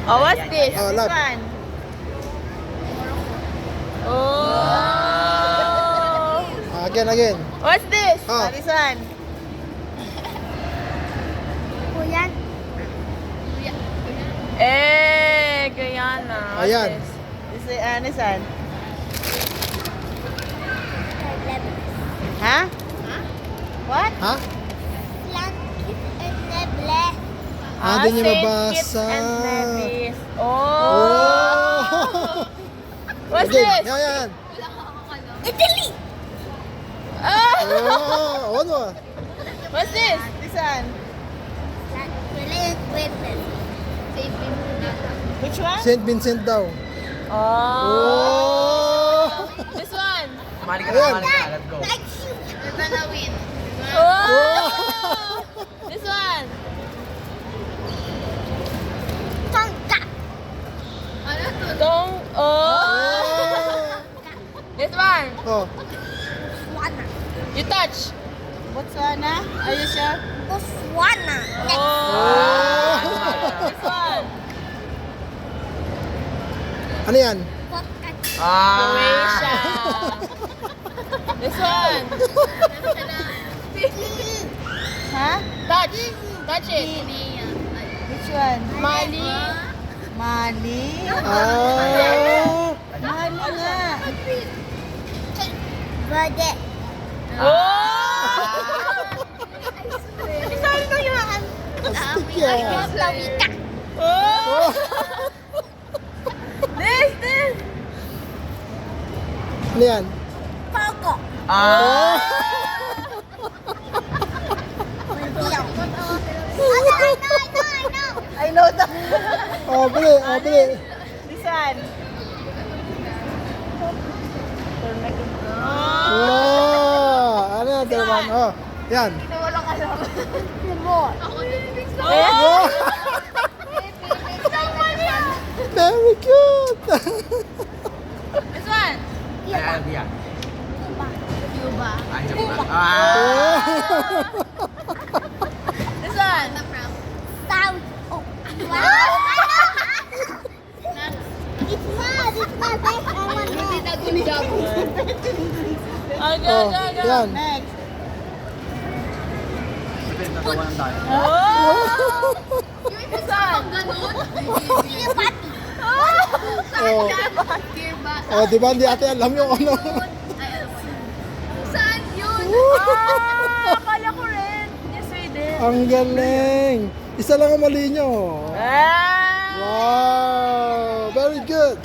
Oh, what's this? Oh, This love. one. Oh. Again. What's this? Oh. This one. Kuyan. Eh, Guyana. What's Ayan. this? This one. Huh? What? Ha? Langkit and neble. Ah, di niyo Saint mabasa. Kitts and Nevis. Oh. Oh! What's Again. this? Yan. Italy. Oh. Oh, ano? What's this? This one. Which one? St. Vincent daw. Oh. Oh! This one. Mali ka Ayan. na, mali ka. Let's go. Oh. This one. Tongka. Dong. Oh. Oh! This one. Oh. Botswana. You touch. Botswana? Are you sure? Botswana. Oh. This one. Ano yan? Croatia. This one. Huh? Touch. Touch it. Which one? Mali. Mali. Ah! Mali nga. Bode. Oh! Sorry ko yung mga Astig yan. Lawika. Oh! Oh! This. Ano yan? Pogo. Oh! Biyaw. I know. I know that. Oh, bili. This one. Wow! Ano yan? Dalawang. Oh, yan. Limon. Oh! Very cute! This one. Ayan, ayan. Cuba. Ay, joke lang. Ah! This one. South. Oh. Wow. It's not. Thanks, I want that. Good job. Oh, go. Yan. Next. Tatawa ng tayo. Oh! This one. Kiribati. Oh. Oh, di ba? Hindi ate alam yung ano. Saan yun? Akala ko rin. Yes, we did. Ang galing. Isa lang ang mali nyo. Ah! Wow! Very good.